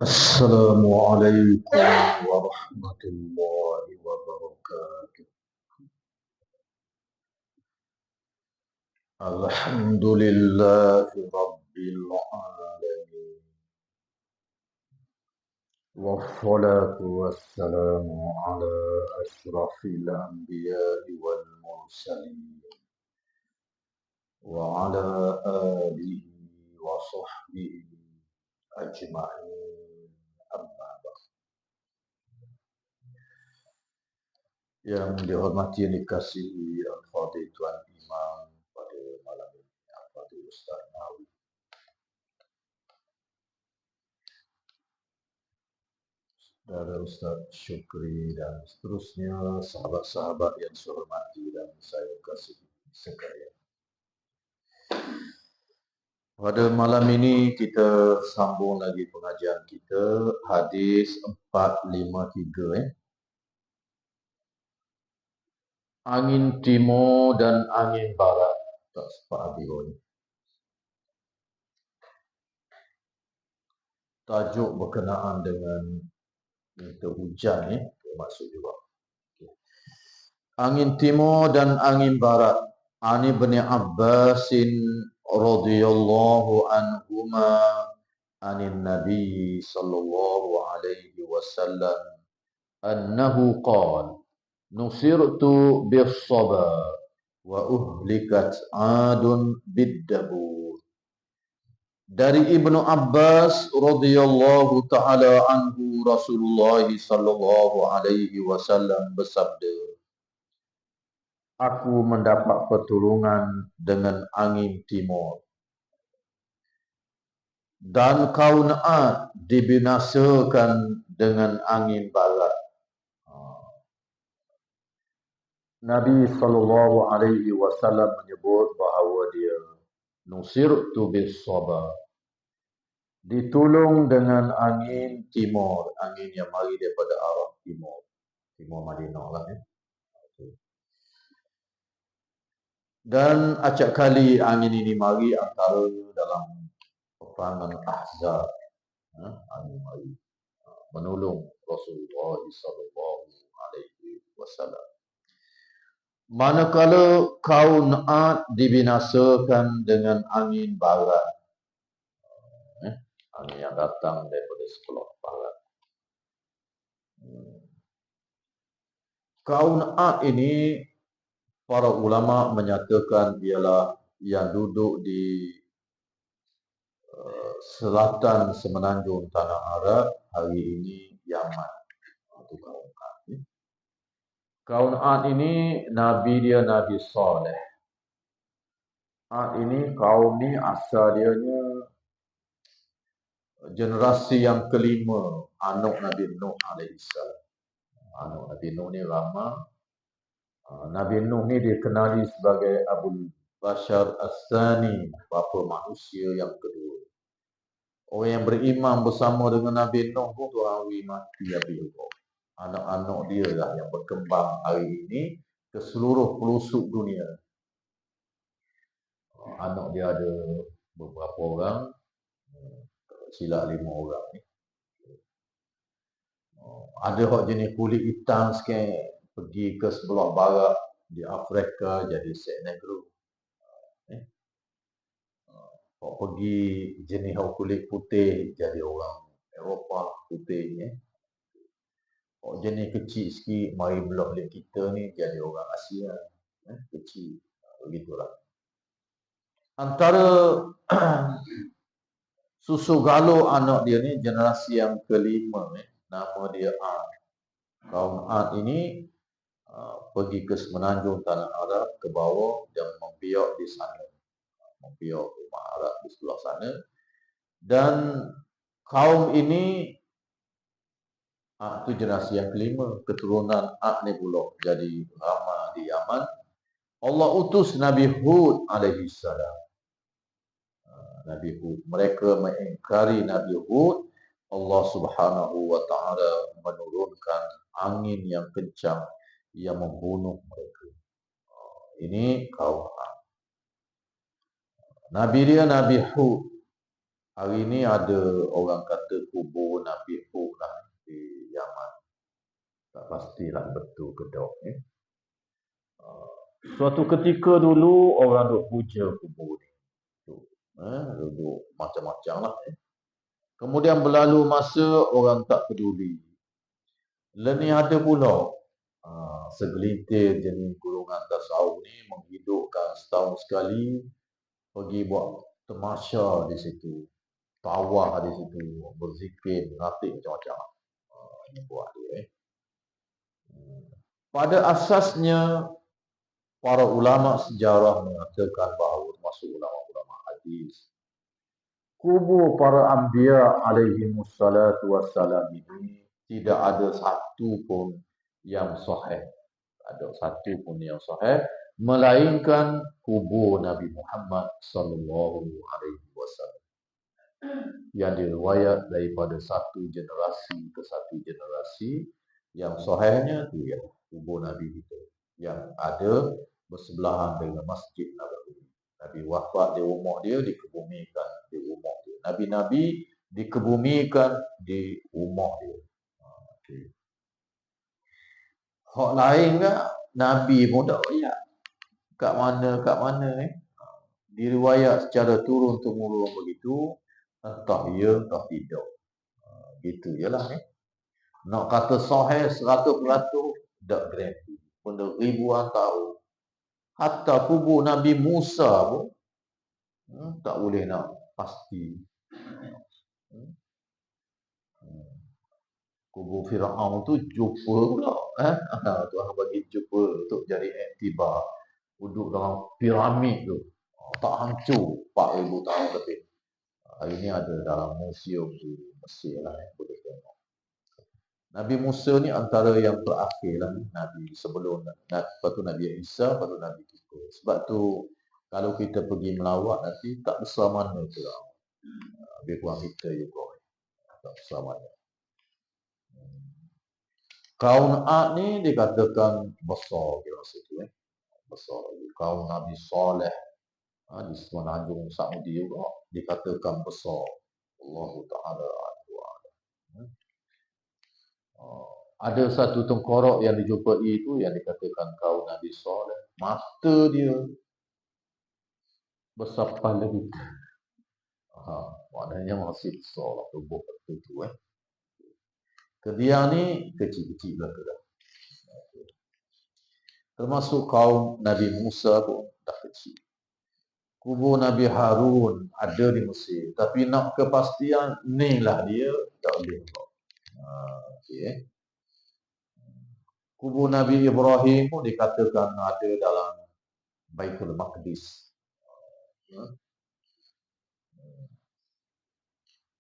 Assalamualaikum warahmatullahi wabarakatuh. Alhamdulillahi rabbil alamin. Wassalatu wassalamu ala asyrafil anbiya'i wal mursalin wa ala alihi wa sahbihi ajma'in. Amma ba'd. Yang dihormati dan dikasihi Al-Fadhil Tuan Imam pada malam ini, Al-Fadhil Ustaz Nawawi, saudara Ustaz Syukri dan seterusnya, sahabat-sahabat yang saya hormati dan saya kasihi sekalian. Pada malam ini kita sambung lagi pengajian kita, hadis 453. Angin timur dan angin barat. Tak sempat habis ni. Tajuk berkenaan dengan minta hujan ni, maksud juga. Angin timur dan angin barat. Ani bin Abbasin radhiyallahu anhuma anin Nabi sallallahu alaihi wasallam annahu qala nusirtu bis-saba wa uhlikat adun bid-dabur. Dari Ibnu Abbas radhiyallahu taala anhu, Rasulullah sallallahu alaihi wasallam bersabda, aku mendapat pertolongan dengan angin timur dan kaum Ad dibinasakan dengan angin barat. Nabi sallallahu alaihi wasallam menyebut bahawa dia nusirtu bis-saba, ditolong dengan angin timur, angin yang mari daripada arah timur, timur Madinah lah ya. Dan acap kali angin ini mari antara dalam peperangan Ahzab, angin mari menolong Rasulullah sallallahu alaihi wasallam. Manakala kaum Ad dibinasakan dengan angin barat, angin yang datang daripada sebelah barat. Kaum Ad ini, para ulama menyatakan ialah yang duduk di selatan semenanjung tanah Arab, hari ini Yaman. Itu kaum Ad. Kaum Ad ini nabi dia Nabi Saleh. Ad ini kaum ni asal dia generasi yang kelima anak Nabi Nuh alaihissalam. Anak Nabi Nuh ni lama. Nabi Nuh ni dikenali sebagai Abul Bashar As-Sani, bapa manusia yang kedua. Orang yang beriman bersama dengan Nabi Nuh pun tu hari mati habis. Anak-anak dia lah yang berkembang hari ini ke seluruh pelosok dunia. Anak dia ada beberapa orang, silap 5 orang ni. Ada hak jenis kulit hitam sikit, pergi ke sebelah barat di Afrika jadi set negro. Hak pergi jenis hak kulit putih jadi orang Eropah putih. Hak jenis kecil sikit mari belah link kita ni jadi orang Asia. Kecil. Begitulah. Antara susu galuh anak dia ni generasi yang kelima, nama dia Ad. Kaum Ad ini pergi ke semenanjung tanah Arab, ke bawah dan membiak di sana, membiak rumah Arab di sebelah sana. Dan kaum ini itu generasi yang kelima, keturunan Ad ni pula jadi ramai di Yaman. Allah utus Nabi Hud alaihi salam. Nabi Hud, mereka mengingkari Nabi Hud. Allah Subhanahu wa taala menurunkan angin yang kencang yang membunuh mereka. Ini kaum Ad. Nabi dia Nabi Hud. Hari ini ada orang kata kubur Nabi Hud lah di Yaman. Tak pastilah betul ke tak. Suatu ketika dulu orang duk puja kubur ni. Duduk macam-macam lah. Kemudian berlalu masa, orang tak peduli. Lalu ada pula segelintir jenis golongan tasawuf ni menghidupkan setahun sekali pergi buat tamasya di situ, tawah di situ, berzikir, mengatik macam-macam. Ini buat dia. Pada asasnya para ulama sejarah mengatakan bahawa termasuk ulama-ulama hadis, kubur para anbiya alaihi wassalatu wassalam ini tidak ada satu pun yang sahih. Ada satu pun yang sahih melainkan kubur Nabi Muhammad sallallahu alaihi wasallam yang diriwayat daripada satu generasi ke satu generasi. Yang sahihnya tu ya kubur Nabi kita yang ada bersebelahan dengan Masjid Nabawi. Nabi wafat di rumah dia, dikebumikan di rumah dia. Nabi-nabi dikebumikan di rumah dia. Okay. Hak lain ke Nabi pun tak riwayat. Kat mana ni? Diriwayat secara turun-temurun begitu, entah ya, entah tidak. Gitu je lah ni. Nak kata sahih 100% tak garanti. Benda ribuan tahun. Hatta kubur Nabi Musa pun tak boleh nak pasti. Kubur Firaun tu jumpa pula. Tuhan bagi jumpa untuk jadi iktibar. Duduk dalam piramid tu. Tak hancur 4,000 tahun lebih. Hari ni ada dalam museum di Mesir lah. Boleh tengok. Nabi Musa ni antara yang terakhir lah. Nabi sebelum Nabi Isa, lepas tu Nabi kita. Sebab tu kalau kita pergi melawat nanti tak besar mana Firaun. Lebih kurang kita juga. Tak besar mana. Kaum Ad ni dikatakan besar kira situ. Besar. Kaum Nabi Saleh di semenanjung Saudi juga dikatakan besar. Allah Ta'ala ada satu tengkorak yang dijumpai itu yang dikatakan kaum Nabi Saleh. Mata dia besar kepala kita. Maknanya masih besar lah tubuh itu. Kedian ni kecil-kecil lah tu dah. Termasuk kaum Nabi Musa pun dah kecil. Kubur Nabi Harun ada di Mesir. Tapi nak kepastian ni lah dia tak boleh. Okay. Kubur Nabi Ibrahim pun dikatakan ada dalam Baitul Maqdis.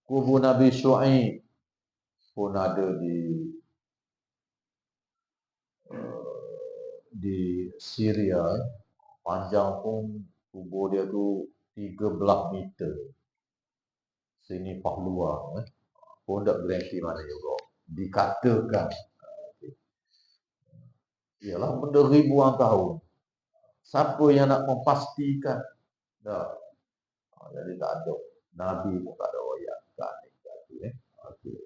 Kubur Nabi Syuaib pun ada di Syria. Panjang pun kubur dia tu 13 meter. Sini Pahlua. Pun tak garanti mana juga. Dikatakan. Ialah benda ribuan tahun. Siapa yang nak memastikan? Tak. Jadi tak ada. Nabi pun tak ada ayat. Okay.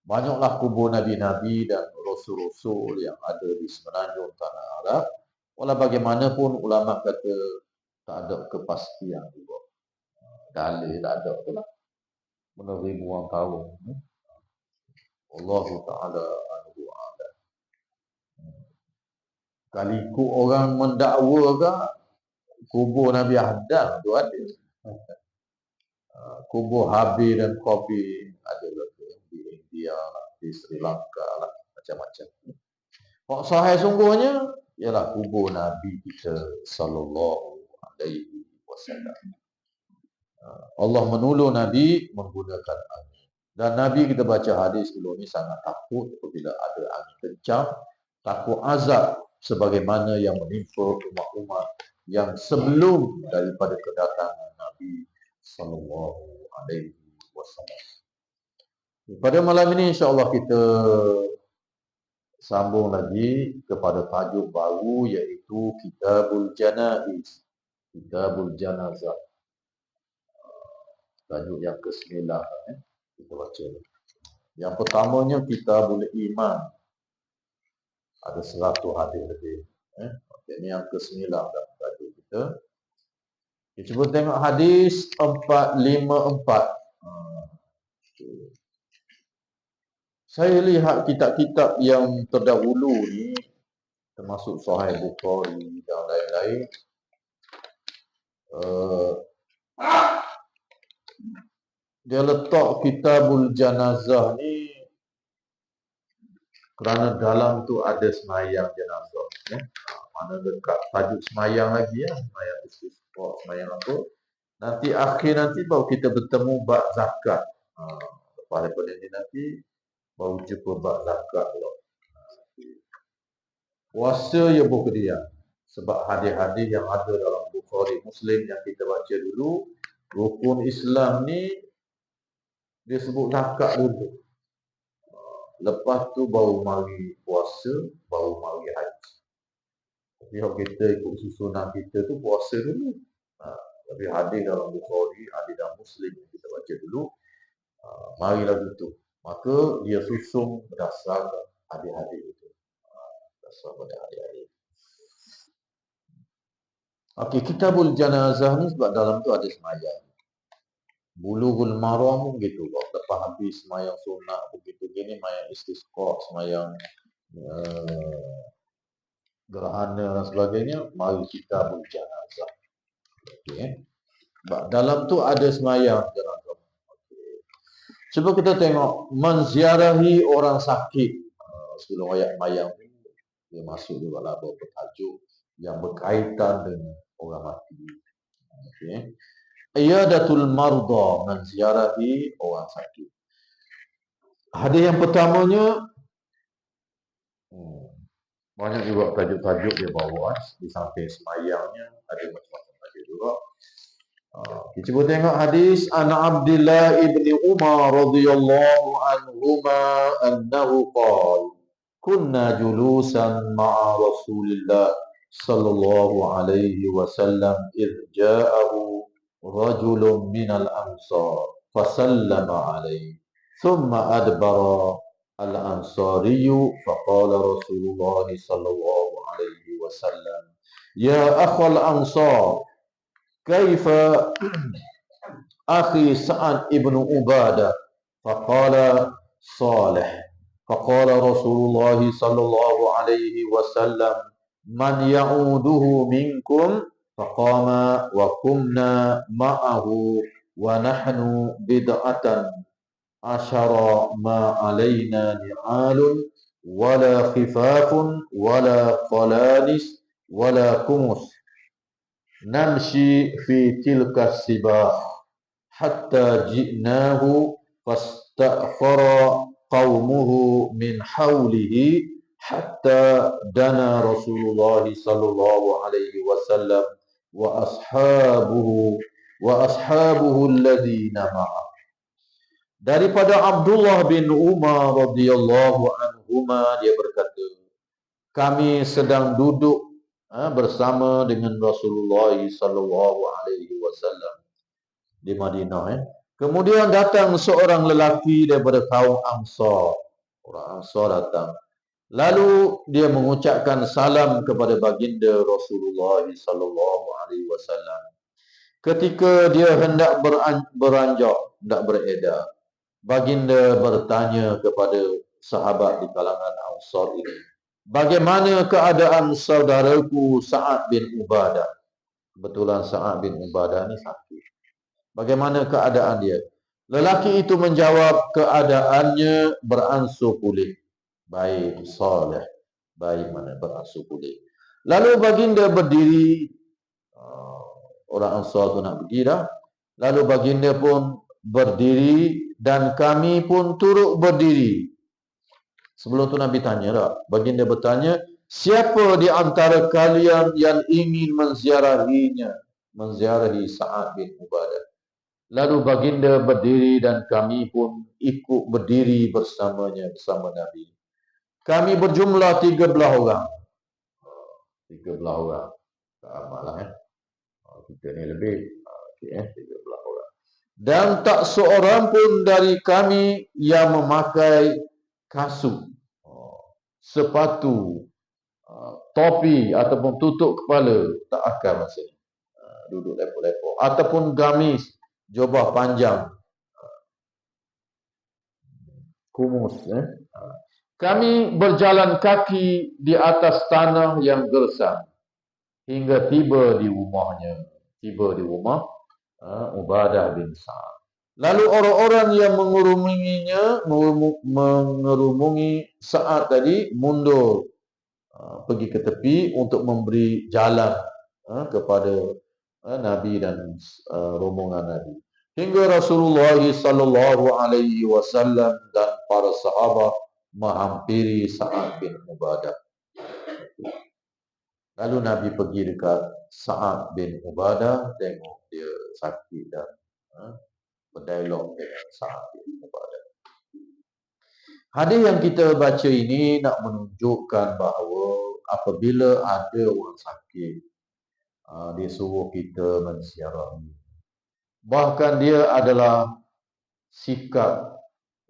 Banyaklah kubur Nabi-Nabi dan Rasul-Rasul yang ada di semenanjung tanah Arab. Walau bagaimanapun ulama kata tak ada kepastian juga. Dalil tak ada tu lah. Benda ribuan tahun. Allah Ta'ala anhu a'lam. Kaliku orang mendakwa ke kubur Nabi Adam tu ada. Kubur Habil dan Qabil ada di India lah, di Sri Lanka lah, macam-macam. Hak sahih sungguhnya ialah kubur Nabi kita sallallahu alaihi wasallam. Allah menolong Nabi menggunakan angin. Dan Nabi kita baca hadis dulu ni sangat takut apabila ada angin kencang, takut azab sebagaimana yang menimpa umat-umat yang sebelum daripada kedatangan Nabi sallallahu alaihi wasallam. Pada malam ini insya-Allah kita sambung lagi kepada tajuk baru iaitu Kitabul Janaiz, Kitabul Janazah. Tajuk yang ke-9 kita baca. Yang pertamanya Kitabul Iman. Ada 100 hadis lebih. Ini yang ke-9 dah tajuk kita. Kita cuba tengok hadis 454. Saya lihat kitab-kitab yang terdahulu ni termasuk Sahih Bukhari dan lain-lain. Dia letak Kitabul Janazah ni kerana dalam tu ada semayang jenazah. Mana dekat tajuk semayang lagi semayang istisqa, semayang apa. Nanti akhir baru kita bertemu bab zakat. Lepas daripada ni nanti baru jumpa bab zakat pula. Puasa ya berkedian. Sebab hadis-hadis yang ada dalam Bukhari Muslim yang kita baca dulu, rukun Islam ni dia sebut zakat dulu. Lepas tu baru mari puasa, baru mari haji. Tapi kalau kita ikut susunan kita tu puasa dulu. Tapi hadis dalam Bukhari, hadis dalam Muslim yang kita baca dulu, marilah gitu. Maka dia susun berdasarkan hadis-hadis itu. Berdasarkan pada hadis-hadis. Okey, Kitabul Janazah ni sebab dalam tu ada semayang. Bulughul Maram gitu. Lepas habis semayang sunat begitu gini, semayang istisqa, semayang gerhana dan sebagainya, mari Kitabul Janazah. Okey. Dalam tu ada semayang jenazah. Cuba kita tengok menziarahi orang sakit. Sebelum ayat mayang ni dia masuk juga lah beberapa tajuk yang berkaitan dengan orang mati. Okey. Iyadatul marda, menziarahi orang sakit. Hadis yang pertamanya banyak juga tajuk-tajuk dia bawa di samping semayangnya ada macam-macam tajuk juga. Kita cuba tengok hadis an Abdullah ibni Umar radhiyallahu anhuma annahu qala kunna julusan ma'a Rasulillah sallallahu alaihi wasallam idh ja'ahu rajulun minal ansar fasallama alaihi thumma adbara al-ansariyu faqala Rasulullah sallallahu alaihi wasallam ya akhal ansar kaifa akhi Sa'ad ibn Ubadah faqala salih faqala Rasulullah sallallahu alaihi wasallam man ya'uduhu minkum faqama wa kumna ma'ahu wa nahnu bid'atan asyara ma alaina ni'alun wala khifafun wala qalanis wala kumus namshi fi tilka sibah hatta ji'nahu fasta'khara qaumuhu min hawlihi hatta dana Rasulullah sallallahu alaihi wasallam wa ashabuhu alladhina ma'a. Daripada Abdullah bin Umar radhiyallahu anhuma dia berkata, kami sedang duduk bersama dengan Rasulullah sallallahu alaihi wasallam di Madinah. Kemudian datang seorang lelaki daripada kaum Ansar. Orang Ansar datang. Lalu dia mengucapkan salam kepada baginda Rasulullah sallallahu alaihi wasallam. Ketika dia hendak beranjak, hendak beredar, baginda bertanya kepada sahabat di kalangan Ansar ini, bagaimana keadaan saudaraku Sa'ad bin Ubadah? Kebetulan Sa'ad bin Ubadah ni sakit. Bagaimana keadaan dia? Lelaki itu menjawab, keadaannya beransur pulih. Baik, soleh. Baik mana beransur pulih. Lalu baginda berdiri. Orang Ansar tu nak pergi dah. Lalu baginda pun berdiri dan kami pun turut berdiri. Sebelum tu Nabi tanya tak? Baginda bertanya, siapa di antara kalian yang ingin menziarahinya? Menziarahi Sa'ad bin Ubadah. Lalu baginda berdiri dan kami pun ikut berdiri bersamanya bersama Nabi. Kami berjumlah 13 orang. 13 orang. Tak amat lah kita ni lebih. Okay, 13 orang. Dan tak seorang pun dari kami yang memakai kasut, sepatu, topi ataupun tutup kepala. Tak akan maksudnya. Duduk lepo-lepo. Ataupun gamis, jubah panjang, kumus. Kami berjalan kaki di atas tanah yang gersang hingga tiba di rumahnya. Tiba di rumah Ubadah bin Sa'ad. Lalu orang-orang yang mengerumungi Sa'ad tadi mundur pergi ke tepi untuk memberi jalan kepada Nabi dan rombongan Nabi. Hingga Rasulullah sallallahu alaihi wasallam dan para sahabat menghampiri Sa'ad bin Ubadah. Lalu Nabi pergi dekat Sa'ad bin Ubadah, tengok dia sakit dan berdialog dengan Sa'ad bin Ubadah. Hadis yang kita baca ini nak menunjukkan bahawa apabila ada orang sakit, dia suruh kita menziarahi. Bahkan dia adalah sikap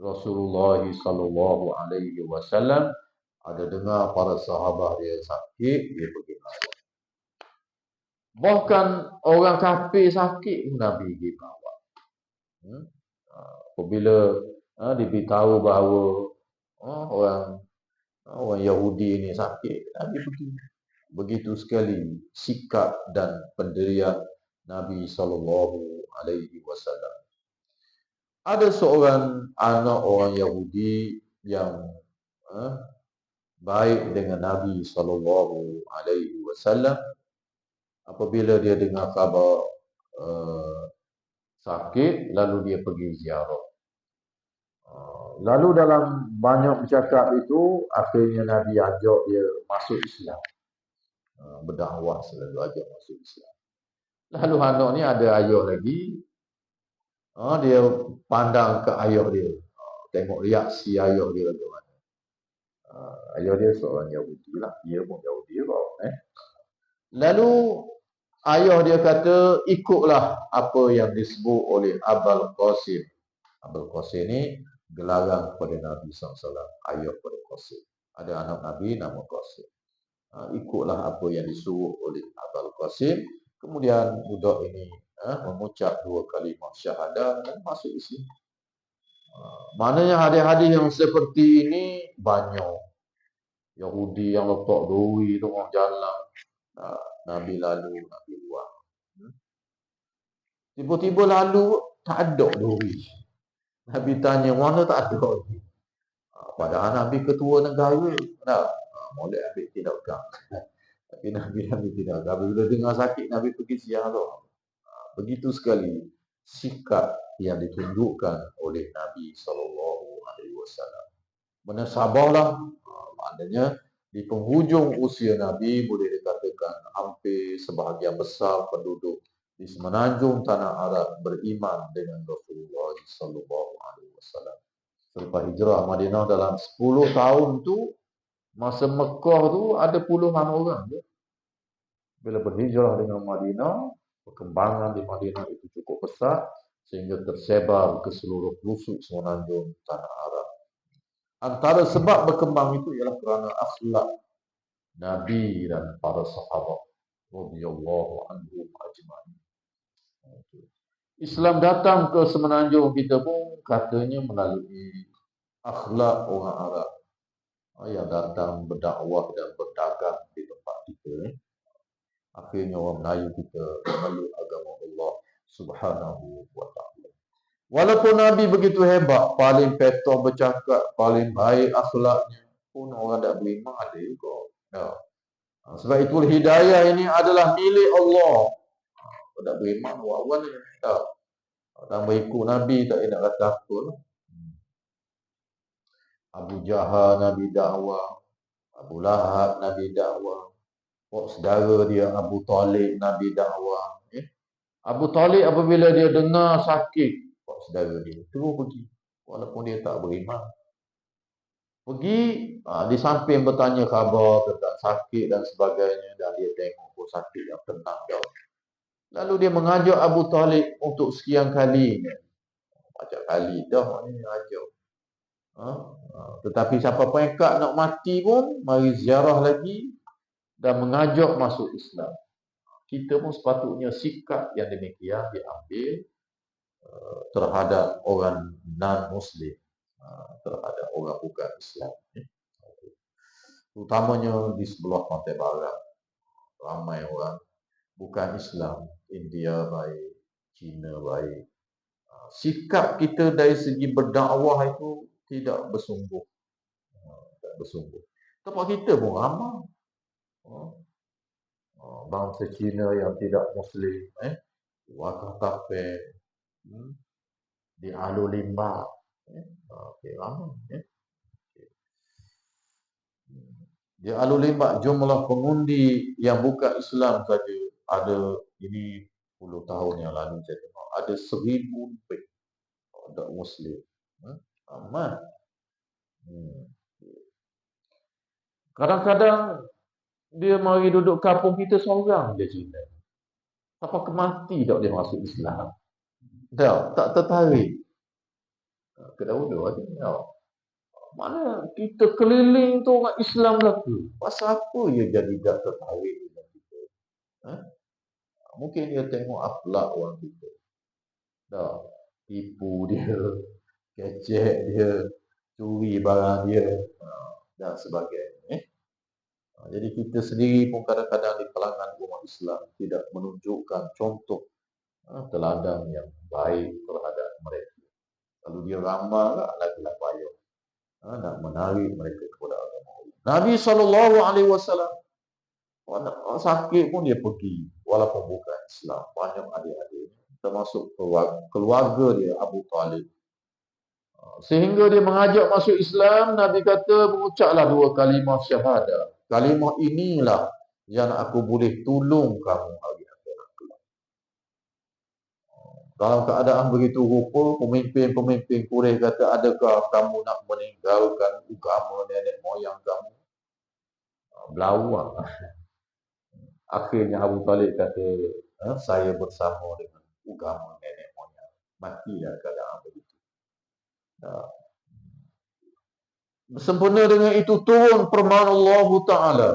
Rasulullah sallallahu alaihi wasallam. Ada dengar para sahabat dia sakit, dia pergi rawat. Bahkan orang kafir sakit, Nabi pergi rawat. Apabila diberitahu bahawa orang Yahudi ini sakit, Nabi pergi. Begitu sekali sikap dan pendirian Nabi sallallahu alaihi wasallam. Ada seorang anak orang Yahudi yang baik dengan Nabi sallallahu alaihi wasallam. Apabila dia dengar khabar sakit, lalu dia pergi ziarah. Lalu dalam banyak bercakap itu, akhirnya Nabi ajak dia masuk Islam. Berdakwah selalu ajak masuk Islam. Lalu anak ni ada ayah lagi. Dia pandang ke ayah dia. Tengok reaksi ayah dia bagaimana. Ayah dia seorang Yahudi lah. Dia pun Yahudi kok. Lalu ayah dia kata, ikutlah apa yang disebut oleh Abul Qasim. Abul Qasim ni gelaran kepada Nabi SAW. Ayah kepada Qasim. Ada anak Nabi nama Qasim. Ikutlah apa yang disuruh oleh Abul Qasim. Kemudian budak ini mengucap 2 kalimah syahadah dan masuk Islam. Maknanya hadis-hadis yang seperti ini banyak. Yahudi yang letak duri tu orang jalan. Nabi lalu, Nabi buang. Tiba-tiba lalu tak ada duri. Nabi tanya, mana tak ada lagi? Padahal Nabi ketua negara. Boleh ambil tindakan. Tapi Nabi ambil tindakan. Bila dengar sakit, Nabi pergi ziarah. Begitu sekali sikap yang ditunjukkan oleh Nabi SAW. Benar sabarlah. Maknanya di penghujung usia Nabi, boleh dikatakan hampir sebahagian besar penduduk di semenanjung tanah Arab beriman dengan Rasulullah SAW. Selepas hijrah Madinah dalam 10 tahun tu, masa Mekah tu ada puluhan orang. Bila berhijrah dengan Madinah, perkembangan di Madinah itu cukup besar sehingga tersebar ke seluruh pelosok semenanjung tanah Arab. Antara sebab berkembang itu ialah kerana akhlak Nabi dan para sahabat radhiyallahu anhum ajma'in. Islam datang ke semenanjung kita pun katanya melalui akhlak orang Arab yang datang berdakwah dan berdagang di tempat kita. Akhirnya orang Melayu kita memeluk agama Allah Subhanahu wa ta'ala. Walaupun Nabi begitu hebat, paling petoh bercakap, paling baik akhlaknya, pun orang tak beriman ada juga. Ya. Sebab itu hidayah ini adalah milik Allah. Kalau tak beriman, buat-buat ni. Tak. Tambah ikut Nabi, tak nak kata apa lah. Abu Jahal Nabi dakwah, Abu Lahab Nabi dakwah, saudara dia Abu Talib Nabi dakwah. Abu Talib apabila dia dengar sakit saudara dia, terus pergi. Walaupun dia tak beriman. Pergi, di samping bertanya khabar tentang sakit dan sebagainya, dan dia tengok sakit yang tenang dah. Lalu dia mengajak Abu Talib untuk sekian kalinya. Macam kali dah maknanya ajak. Tetapi siapa pengkat nak mati pun mari ziarah lagi dan mengajak masuk Islam. Kita pun sepatutnya sikap yang demikian diambil terhadap orang non-Muslim, terhadap orang bukan Islam. Terutamanya di sebelah pantai barat, ramai orang bukan Islam, India baik, China baik. Sikap kita dari segi berdakwah itu tidak bersungguh. Tak bersungguh. Tempat kita pun ramai. Bangsa Cina yang tidak Muslim, Wakaf Tape, di Alu Limbah, ramai. Di Alu Limbah jumlah pengundi yang bukan Islam saja ada ini puluh tahun yang lalu saya tengok ada 1,000 lebih ada Muslim. Aman. Kadang-kadang dia mari duduk kampung kita seorang dia Cina. Sampai kemati tak dia masuk Islam. Tak tertarik. Kedahulu ada. Mana kita keliling tu orang Islam lah tu. Pasal apa dia jadi tak tertarik dengan kita? Mungkin dia tengok akhlak orang kita. Dah tipu dia, kecek dia, curi barang dia dan sebagainya. Jadi kita sendiri pun kadang-kadang di kalangan umat Islam tidak menunjukkan contoh teladan yang baik terhadap mereka. Kalau dia ramal lagi-lagi payah nak menarik mereka kepada agama Allah. Nabi SAW sakit pun dia pergi walaupun bukan Islam. Banyak adik-adik termasuk keluarga dia Abu Talib. Sehingga dia mengajak masuk Islam, Nabi kata mengucaplah 2 kalimah syahadah. Kalimah inilah yang aku boleh tolong kamu hari akhirat kelak. Dalam keadaan begitu rupa, pemimpin-pemimpin Quraisy kata, adakah kamu nak meninggalkan agama nenek moyang kamu? Berlawan. Akhirnya Abu Talib kata, saya bersama dengan agama nenek moyang. Matilah keadaan begitu. Sempena dengan itu turun firman Allah Ta'ala.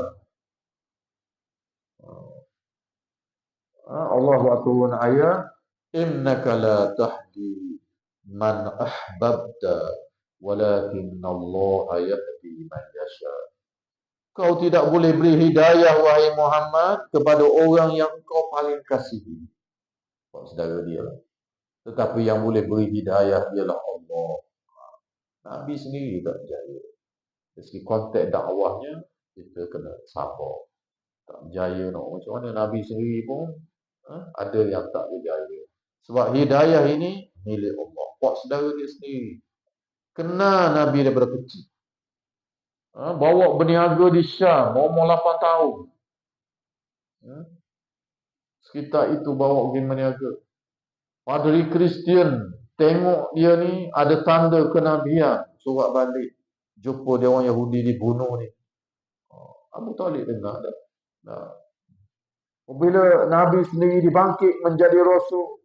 Allah turun ayat, innaka la tahdi man ahbabta walakin Allah yahdi man yasha. Kau tidak boleh beri hidayah wahai Muhammad kepada orang yang kau paling kasihi. Saudara dia. Tetapi yang boleh beri hidayah ialah Allah. Nabi sendiri tak berjaya. Dari segi konteks dakwahnya kita kena sabar. Tak berjaya nak macam mana Nabi sendiri pun ada yang tak berjaya. Sebab hidayah ini milik Allah. Buat saudara dia sendiri. Kenal Nabi daripada kecil. Bawa berniaga di Syam, umur 8 tahun. Sekitar itu bawa pergi berniaga. Padri Kristian tengok dia ni ada tanda kenabian, surat balik. Jumpa dia orang Yahudi dibunuh ni. Abu Talib dengar dah. Bila Nabi sendiri dibangkit menjadi Rasul,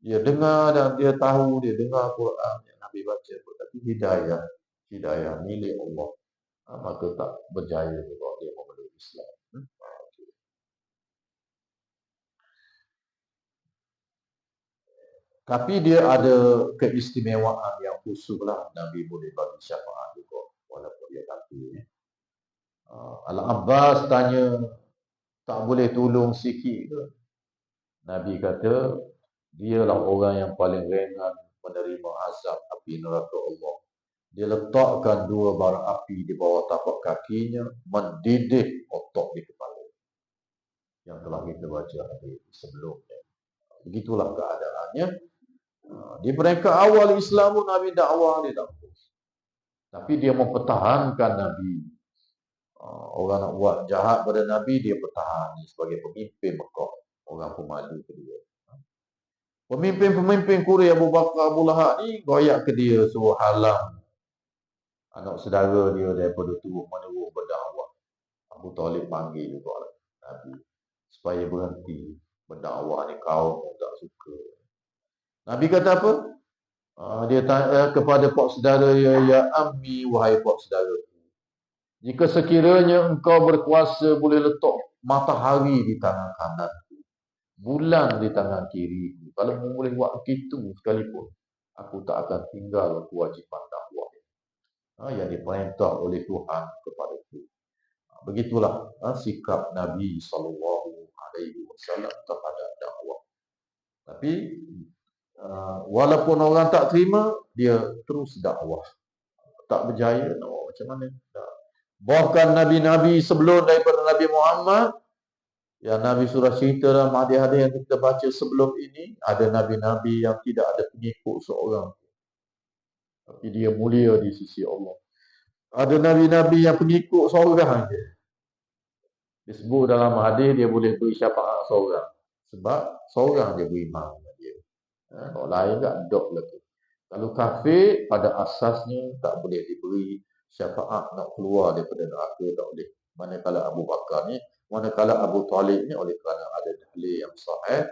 dia dengar dan dia tahu, dia dengar Quran yang Nabi baca. Tapi hidayah milik Allah. Maka tak berjaya kalau dia memeluk Islam. Tapi dia ada keistimewaan yang khusus lah. Nabi boleh bagi syafaat juga walaupun dia kafir. Al-Abbas tanya, tak boleh tolong sikit ke? Nabi kata, dialah orang yang paling ringan menerima azab api neraka Allah. Dia letakkan dua bara api di bawah tapak kakinya, mendidih otot di kepala. Yang telah kita baca hadis sebelumnya. Begitulah keadaannya. Di mereka awal Islam Nabi dakwah dia tak puas. Tapi dia mempertahankan Nabi. Orang nak buat jahat pada Nabi, dia pertahan sebagai pemimpin Mekah. Orang pemalu ke dia. Pemimpin-pemimpin Quraisy Abu Bakar, Abu Lahab ni goyak ke dia, suruh halang anak saudara dia daripada turun menerus berdakwah. Abu Talib panggil juga Nabi supaya berhenti berdakwah ni, kaum tak suka. Nabi kata apa? Dia tanya kepada pak saudara dia, ya ammi, wahai pak saudara, jika sekiranya engkau berkuasa boleh letak matahari di tangan kanan, bulan di tangan kiri, kalau boleh buat begitu sekalipun, aku tak akan tinggal kewajipan dakwah yang diperintah oleh Tuhan kepadaku. Begitulah sikap Nabi SAW terhadap dakwah. Tapi walaupun orang tak terima, dia terus dakwah. Tak berjaya, macam mana? Bahkan Nabi-Nabi sebelum daripada Nabi Muhammad, yang Nabi surah cerita dalam hadis-hadis yang kita baca sebelum ini, ada Nabi-Nabi yang tidak ada pengikut seorang, tapi dia mulia di sisi Allah. Ada Nabi-Nabi yang pengikut seorang saja. Disebut dalam hadis dia boleh beri syafaat seorang, sebab seorang dia beriman dengan dia. Orang lain tak dok lagi. Kalau kafir pada asasnya tak boleh diberi syafaat nak keluar daripada neraka, tak boleh. Manakala Abu Bakar ni, manakala Abu Talib ni, oleh kerana ada dalil yang sahih,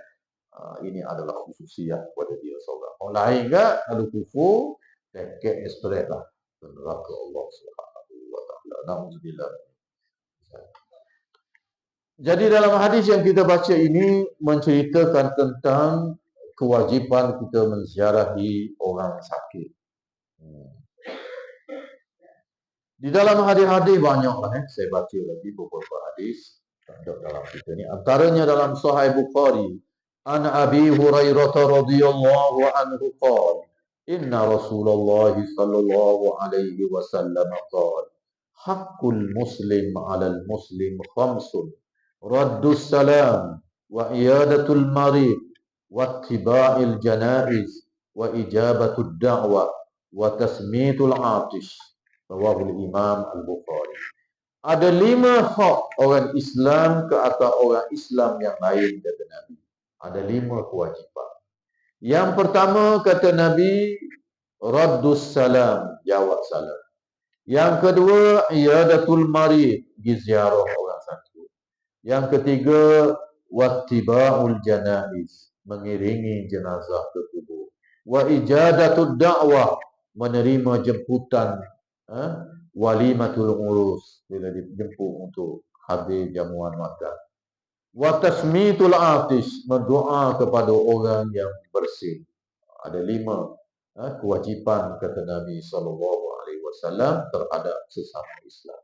ini adalah khususiat kepada dia seorang. Orang lain tak, kalau kufur, tiket straight lah ke neraka Allah Subhanahu wa taala. Nauzubillah. Jadi dalam hadis yang kita baca ini menceritakan tentang kewajipan kita menziarahi orang sakit. Di dalam hadis-hadis banyaklah, saya baca lagi beberapa hadis dalam kita ni. Antaranya dalam Sahih Bukhari, an Abi Hurairah radhiyallahu anhu qala, inna Rasulullah sallallahu alaihi wasallam qala, haqqul muslim 'alal muslim khamsun, raddus salam wa iyadatul marid wa ittiba'il janaiz wa ijabatud da'wah wa tasmitul 'atish. Rawahul Imam Al-Bukhari. Ada 5 hak orang Islam ke atas orang Islam yang lain, kata Nabi. Ada 5 kewajipan. Yang pertama kata Nabi, raddus salam, jawab salam. Yang kedua, iyadatul marid, pergi ziarah orang sakit. Yang ketiga, wattiba'ul janaiz, mengiringi jenazah ke kubur. Wa ijadatud da'wah, menerima jemputan walimatul urus, bila dijemput untuk habis jamuan makan. Wa tasmitul atish, mendoa kepada orang yang bersin. Ada 5 kewajipan kata Nabi SAW terhadap sesama Islam.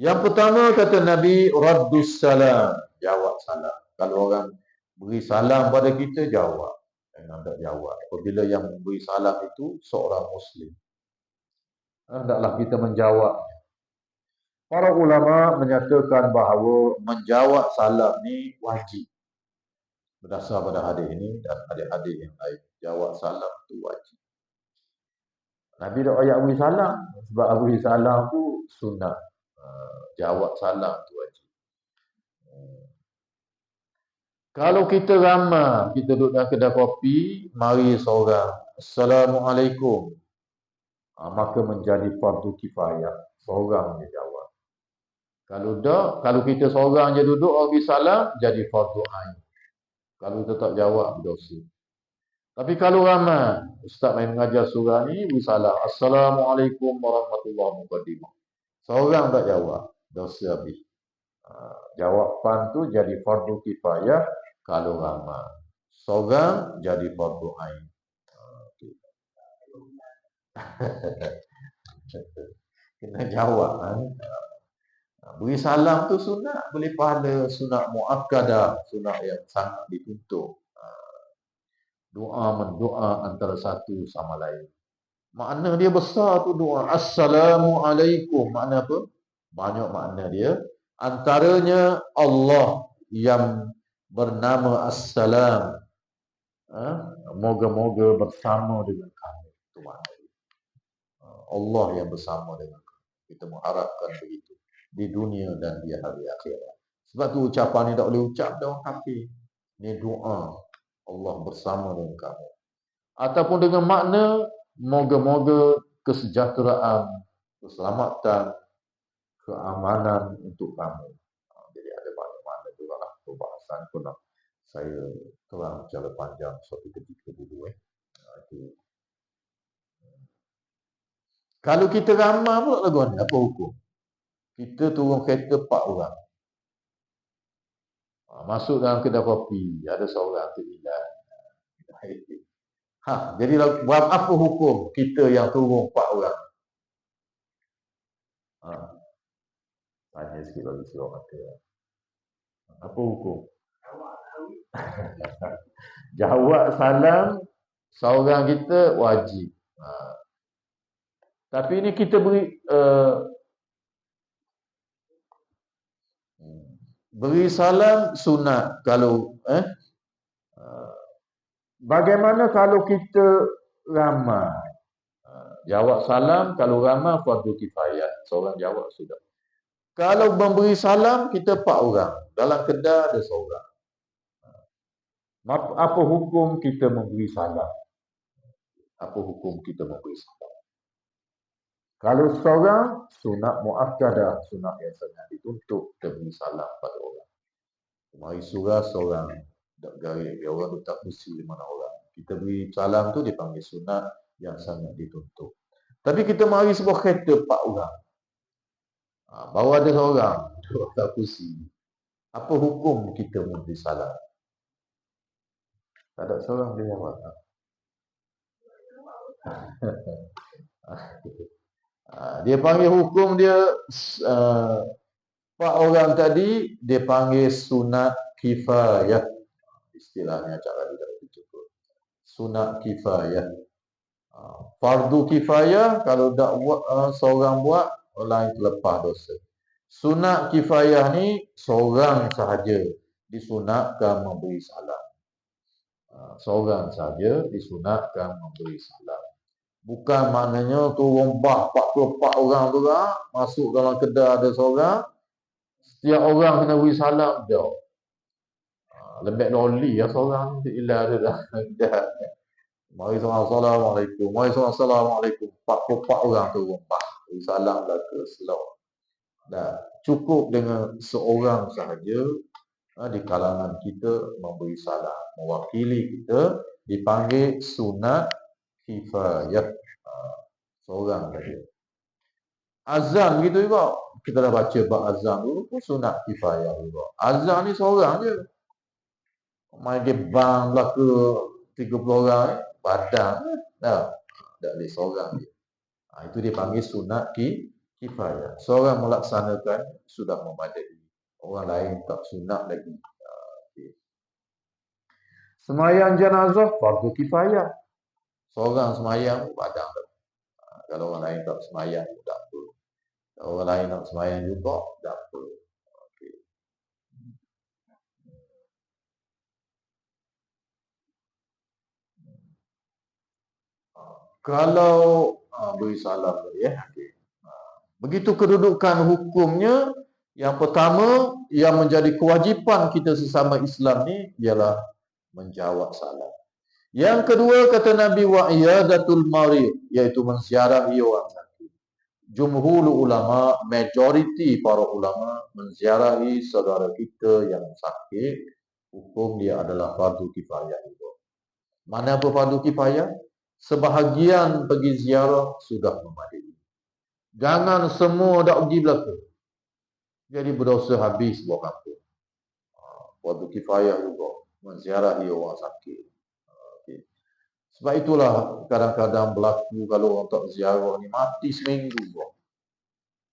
Yang pertama kata Nabi, raddus salam, jawab salam. Kalau orang beri salam pada kita, jawab. Jangan tak jawab. Apabila yang memberi salam itu seorang Muslim, hendaklah kita menjawab. Para ulama menyatakan bahawa menjawab salam ni wajib. Berdasar pada hadis ini dan hadis-hadis yang lain, jawab salam itu wajib. Nabi dah ayat beri salam, sebab beri salam tu sunat. Jawab salam itu wajib. Kalau kita ramai, kita duduk dalam kedai kopi, mari seorang, Assalamualaikum, maka menjadi fardu kifayah, seorang dia jawab. Kalau kita seorang je duduk bagi salam, jadi fardu ain. Kalau kita tak jawab, berdosa. Tapi kalau ramai, ustaz main mengajar surah ni, beri salam, Assalamualaikum warahmatullahi wabarakatuh. Seorang tak jawab, dosa habis. Jawapan tu jadi fardu kifayah kalau ramai. Seorang jadi fardu ain. Kena jawab. Beri salam tu sunat, boleh pahala sunat muakkadah, sunat yang sangat dituntut. Doa mendoa antara satu sama lain. Makna dia besar tu doa. Assalamualaikum. Makna apa? Banyak makna dia. Antaranya Allah yang bernama Assalam. Moga-moga bersama dengan kami. Itu makna dia. Allah yang bersama dengan kami. Kita mengharapkan begitu. Di dunia dan di hari akhirat. Sebab tu ucapan ni tak boleh ucap dah orang kafir. Ni doa. Allah bersama dengan kamu. Ataupun dengan makna moga-moga kesejahteraan, keselamatan, keamanan untuk kamu. Jadi ada banyak makna juga lah perbahasan pun lah. Saya terang secara panjang suatu ketika dulu. Itu. Kalau kita ramah pula lagu ni, apa hukum? Kita turun kereta 4 orang. Masuk dalam kedai kopi, ada seorang terhilang. Jadi buat apa hukum kita yang turun 4 orang? Tanya sikit bagi silap mata. Apa hukum? Jawab salam seorang kita wajib. Tapi ini kita beri salam sunat. Kalau bagaimana kalau kita ramai? Jawab salam kalau ramai fardu kifayah. Seorang jawab sudah. Kalau memberi salam kita 4 orang. Dalam kedai ada seorang. Apa hukum kita memberi salam? Apa hukum kita memberi salam? Kalau seorang, sunat muakkadah, sunat yang sangat dituntut kita beri salam pada orang. Mari surah seorang, tak garik, dia orang tu tak mesti mana orang. Kita beri salam tu dipanggil sunat yang sangat dituntut. Tapi kita mari sebuah kereta 4 orang. Bawa ada seorang, dia tak kursi. Apa hukum kita memberi salam? Tak ada seorang dia jawab. Dia panggil hukum dia 4 orang tadi dia panggil sunat kifayah. Istilahnya cara dia cukup. Sunat kifayah. Fardu kifayah kalau tak buat seorang buat orang lain terlepas dosa. Sunat kifayah ni seorang sahaja disunatkan memberi salam. Seorang sahaja disunatkan memberi salam. Bukan maknanya turun 44 orang tu lah, masuk dalam kedai ada seorang, setiap orang kena beri salam dah. Lembek loli ya seorang ilah dia dah. Mari seorang assalamualaikum. Mari seorang assalamualaikum. 44 orang turun beri salam dah ke slow. Dah cukup dengan seorang sahaja di kalangan kita memberi salam, mewakili kita dipanggil sunat kifayah. Seorang saja. Azan begitu juga. Kita dah baca bab azan dulu pun sunat kifayah juga. Azan ni seorang je. Main dia bang belaka 30 orang badan dah. Tak boleh seorang je. Itu dipanggil sunat kifayah. Seorang melaksanakan sudah memadai. Orang lain tak sunat lagi. Semayang jenazah fardu kifayah. Seorang semayang padang. Kalau orang lain tak semayang tak apa. Kalau orang lain nak semayang juga tak apa. Okay. Kalau beri salam tadi okay. Begitu kedudukan hukumnya. Yang pertama yang menjadi kewajipan kita sesama Islam ni ialah menjawab salam. Yang kedua kata Nabi wa iyadatul marid, iaitu menziarahi orang sakit. Jumhur ulama, majoriti para ulama menziarahi saudara kita yang sakit, hukum dia adalah fardu kifayah juga. Mana apa fardu kifayah? Sebahagian pergi ziarah sudah memadai. Jangan semua dak pergi belaka. Jadi berdosa habis buat kampung. Fardu kifayah juga menziarahi orang sakit. Sebab itulah kadang-kadang berlaku kalau orang tak ziarah ni mati seminggu.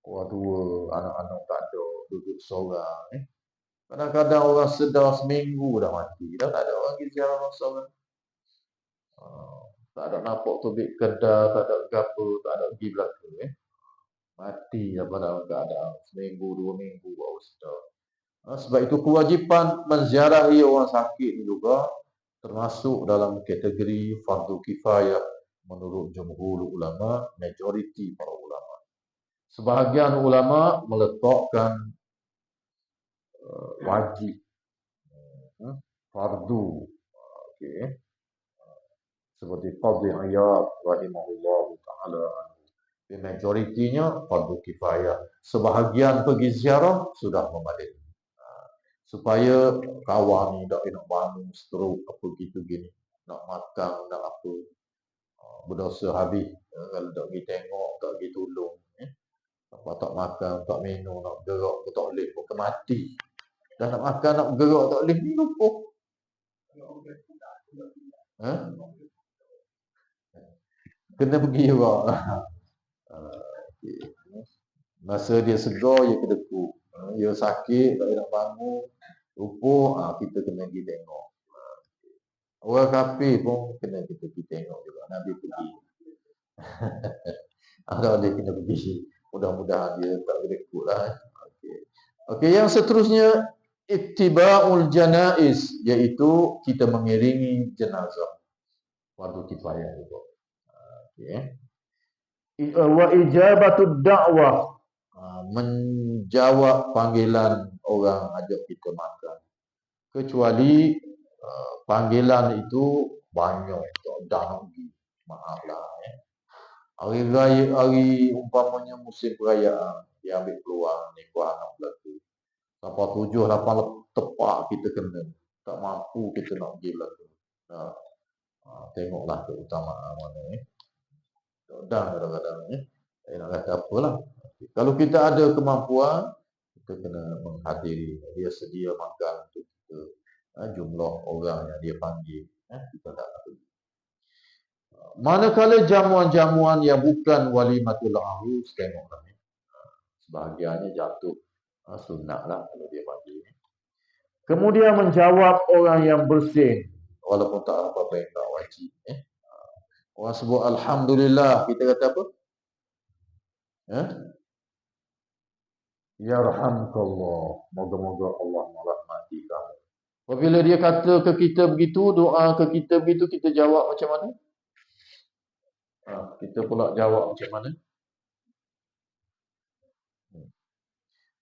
Orang tua, anak-anak tak ada, duduk seorang. Kadang-kadang orang sedar seminggu dah mati. Dah tak ada orang pergi ziarah seorang. Tak ada nampak tubik kedai, tak ada gapo, tak ada pergi belakang. Mati apa dalam keadaan seminggu, 2 minggu baru sedar. Sebab itu kewajipan menziarahi orang sakit juga termasuk dalam kategori fardu kifayah menurut jumhur ulama, majoriti para ulama. Sebahagian ulama meletakkan wajib fardu, okey, seperti Qadhi Iyad rahimahullah taala. Majoritinya fardu kifayah. Sebahagian pergi ziarah sudah memadai. Supaya kawan ni tak nak bangun stroke apa gitu gini, nak makan, nak apa, berdosa habis. Kalau tak pergi tengok, tak pergi tolong, apa tak makan, tak minum, nak gerak pun tak boleh, pun mati. Dah nak makan, nak gerak tak boleh, ni lupa. Kena pergi juga. Masa dia segar, dia kedekut. Dia sakit, tak nak bangun, lupa, kita kena pergi tengok. Orang kafir pun kena kita pergi tengok juga. Nabi pergi. Ada dia kena pergi. Mudah-mudahan dia tak kedekut lah. Okey, yang seterusnya ittiba'ul janaiz, iaitu kita mengiringi jenazah. Fardu kifayah juga. Okey. Wa ijabatud da'wah, menjawab panggilan orang ajak kita makan. Kecuali panggilan itu banyak, tak dah nak pergi. Maaflah. Hari raya, hari umpamanya musim perayaan, dia ambil peluang nikah anak belaka. Sampai 7, 8 tepat kita kena. Tak mampu kita nak pergi belaka. Tengoklah keutamaan mana. Dah kadang-kadang. Nak kata apalah. Kalau kita ada kemampuan, kita kena menghadiri. Dia sedia makan untuk kita. Jumlah orang yang dia panggil. Kita tak nak pergi. Manakala jamuan-jamuan yang bukan walimatul arus, tengoklah. Sebahagiannya jatuh sunat lah kalau dia panggil. Kemudian menjawab orang yang bersin, walaupun tak apa-apa yang tak wajib. Orang sebut Alhamdulillah, kita kata apa? Yarhamkallah, moga-moga Allah merahmati kamu. Apabila dia kata ke kita begitu, doa ke kita begitu, kita jawab macam mana? Kita pula jawab macam mana?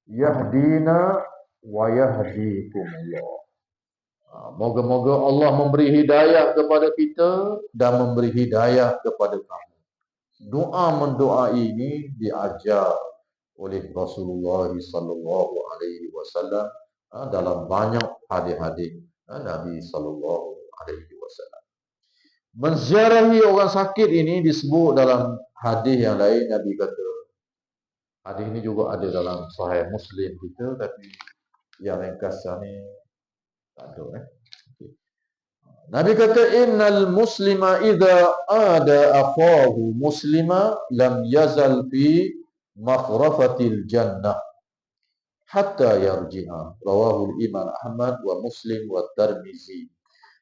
Yahdina wa yahdikumullah. Moga-moga Allah memberi hidayah kepada kita dan memberi hidayah kepada kamu. Doa mendoa ini diajar oleh Rasulullah sallallahu alaihi wasallam dalam banyak hadis-hadis Nabi sallallahu alaihi wasallam. Menziarahi orang sakit ini disebut dalam hadis yang lain. Nabi kata, hadis ini juga ada dalam Sahih Muslim kita, tapi yang ringkas ni tak ada. Nabi kata, innal muslima idza ada akhahu muslima lam yazal fi makhrafatil jannah hatta yarji'a. Rawahu Imam Ahmad wa Muslim wa Tirmizi.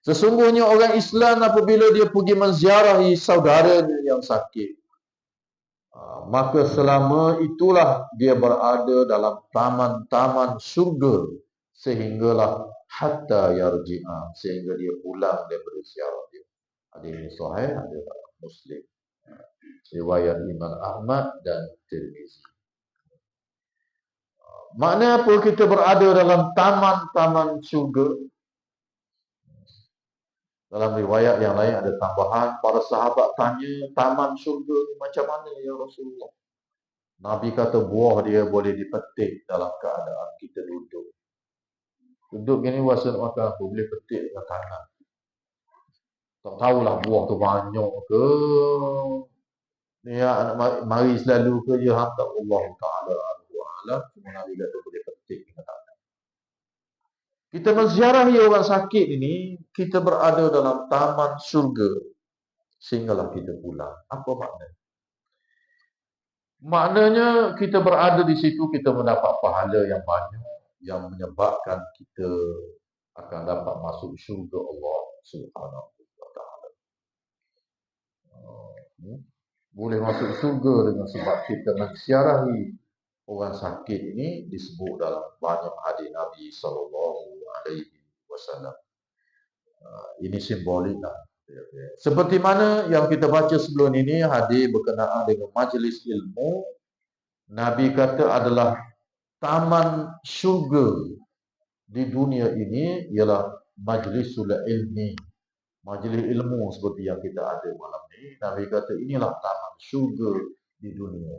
Sesungguhnya orang Islam apabila dia pergi menziarahi saudaranya yang sakit, maka selama itulah dia berada dalam taman-taman surga sehinggalah hatta yarji'a, sehingga dia pulang daripada ziarah dia. Ada ini Sahih, ada Muslim. Riwayat Imam Ahmad dan Tirmizi. Maknanya apa kita berada dalam taman-taman surga? Dalam riwayat yang lain ada tambahan, para sahabat tanya, taman surga ni macam mana ya Rasulullah? Nabi kata buah dia boleh dipetik dalam keadaan kita duduk. Duduk gini wasa nak makan apa, boleh petik dengan tangan. Tak tahulah buah tu banyak ke, ya anak mari selalu ke, dia hantar Allah Ta'ala Allah. Cuma Nabi kata boleh petik dengan tangan. Kita menziarahi orang sakit ini, kita berada dalam taman surga sehinggalah kita pulang. Apa makna? Maknanya kita berada di situ, kita mendapat pahala yang banyak yang menyebabkan kita akan dapat masuk syurga Allah Subhanahu wa Ta'ala. Boleh masuk surga dengan sebab kita menziarahi orang sakit ini, disebut dalam banyak hadis Nabi SAW. Ini simbolik lah. Seperti mana yang kita baca sebelum ini, hadis berkenaan dengan majlis ilmu, Nabi kata adalah taman syurga di dunia ini ialah majlisul ilmi, majlis ilmu seperti yang kita ada malam ni. Nabi kata inilah taman syurga di dunia.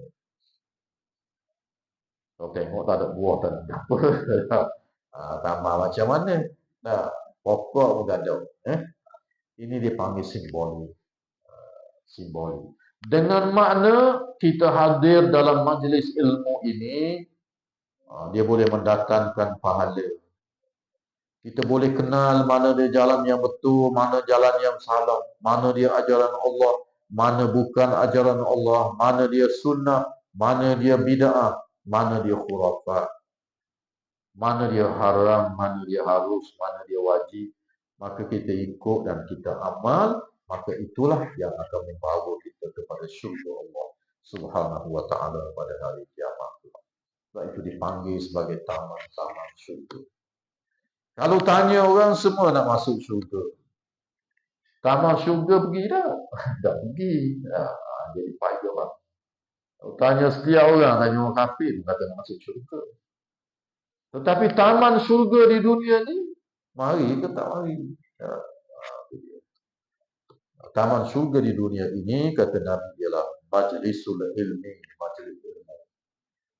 Kau tengok tak ada buah, tak ada apa. Taman macam mana? Nah, pokok pun tak ada. Ini dipanggil simbolik. Dengan makna kita hadir dalam majlis ilmu ini, dia boleh mendatangkan pahala. Kita boleh kenal mana dia jalan yang betul, mana jalan yang salah, mana dia ajaran Allah, mana bukan ajaran Allah, mana dia sunnah, mana dia bid'ah, mana dia khurafat, mana dia haram, mana dia harus, mana dia wajib. Maka kita ikut dan kita amal, maka itulah yang akan membawa kita kepada syurga Allah Subhanahu wa ta'ala pada hari kiamat. Sebab itu dipanggil sebagai taman-taman syurga. Kalau tanya orang, semua nak masuk syurga. Taman syurga pergi tak? Tak pergi. Jadi payah lah. Kalau tanya setiap orang, tanya orang kafir, kata nak masuk syurga. Tetapi taman syurga di dunia ni, mari ke tak mari? Taman syurga di dunia ini, kata Nabi, ialah majlisul ilmi, majlis ilmu.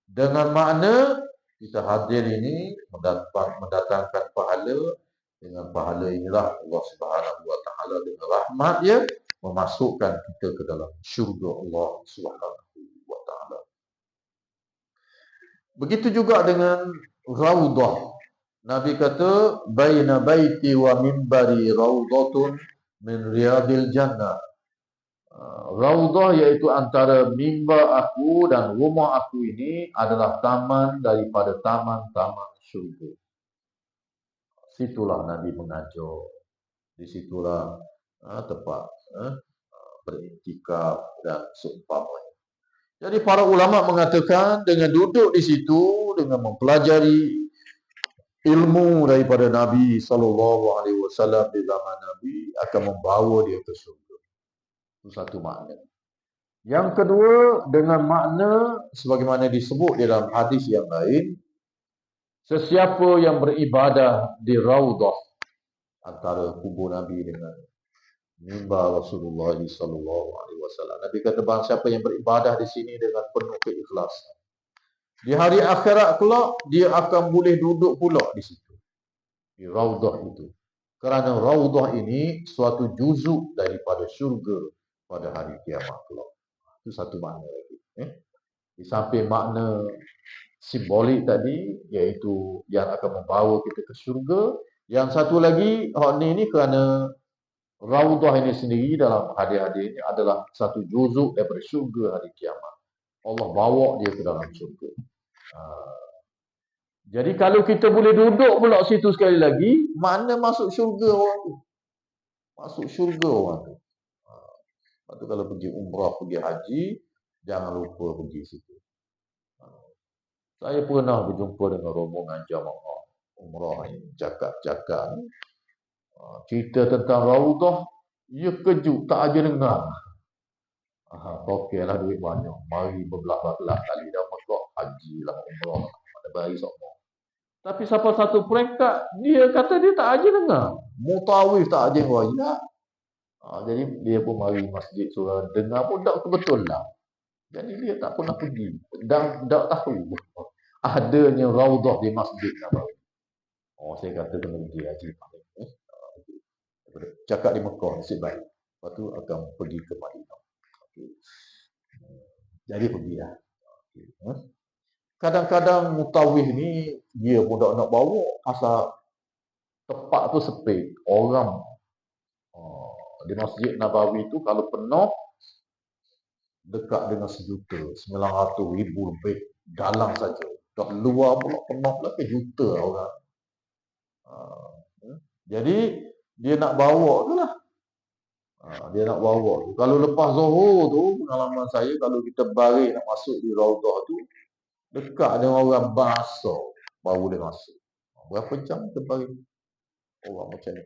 Dengan makna kita hadir ini mendatangkan pahala. Dengan pahala inilah Allah Subhanahu wa ta'ala dengan rahmat dia memasukkan kita ke dalam syurga Allah Subhanahu wa ta'ala. Begitu juga dengan raudah. Nabi kata, baina baiti wa minbari raudatun min riyadil jannah. Raudah iaitu antara mimbar aku dan rumah aku ini adalah taman daripada taman-taman syurga. Situlah Nabi mengajar. Di situlah tempat beriktikaf dan seumpamanya. Jadi para ulama mengatakan dengan duduk di situ, dengan mempelajari ilmu daripada Nabi SAW di zaman Nabi akan membawa dia ke syurga. Itu satu makna. Yang kedua, dengan makna sebagaimana disebut dalam hadis yang lain, sesiapa yang beribadah di raudah antara kubur Nabi dengan mimbar Rasulullah SAW. Nabi kata barang siapa yang beribadah di sini dengan penuh keikhlasan, di hari akhirat pula dia akan boleh duduk pula di situ, di raudah itu. Kerana raudah ini suatu juzuk daripada syurga pada hari kiamat pula. Itu satu makna lagi. Di samping makna simbolik tadi, iaitu yang akan membawa kita ke syurga. Yang satu lagi, ini kerana raudah ini sendiri dalam hadis-hadis ini adalah satu juzuk daripada syurga hari kiamat. Allah bawa dia ke dalam syurga. Jadi kalau kita boleh duduk pula situ sekali lagi, mana masuk syurga orang tu? Masuk syurga orang tu. Lepas tu kalau pergi umrah, pergi haji, jangan lupa pergi situ. Saya pernah berjumpa dengan rombongan jamaah umrah ini, cakap-cakap cerita tentang raudah, ia kejut, tak aja dengar. Okeylah duit banyak, mari berbelah-belah kali dah Mekah, haji lah, umrah, ada bayi semua. Tapi siapa satu peringkat, dia kata dia tak aja dengar. Mutawif tak aja wajib. Jadi dia pun mari masjid surah, dengar pun tak betul lah. Jadi dia tak pernah pergi dan tak tahu adanya raudah di Masjid Nabawi. Saya kata kena pergi haji. Cakap di Mekah nasib baik. Lepas tu akan pergi ke Madinah. Jadi pergilah. Kadang-kadang mutawif ni dia pun tak nak bawa asal tempat tu sepi. Orang di Masjid Nabawi tu kalau penuh dekat dengan 1.900.000 lebih dalam saja. Dah luar pula penuh pula ke juta orang. Jadi dia nak bawa tu lah. Dia nak bawa tu. Kalau lepas Zuhur tu, pengalaman saya, kalau kita baring nak masuk di Raudhah tu, dekat dengan orang basah baru dia masuk. Berapa jam kita baring orang macam ni.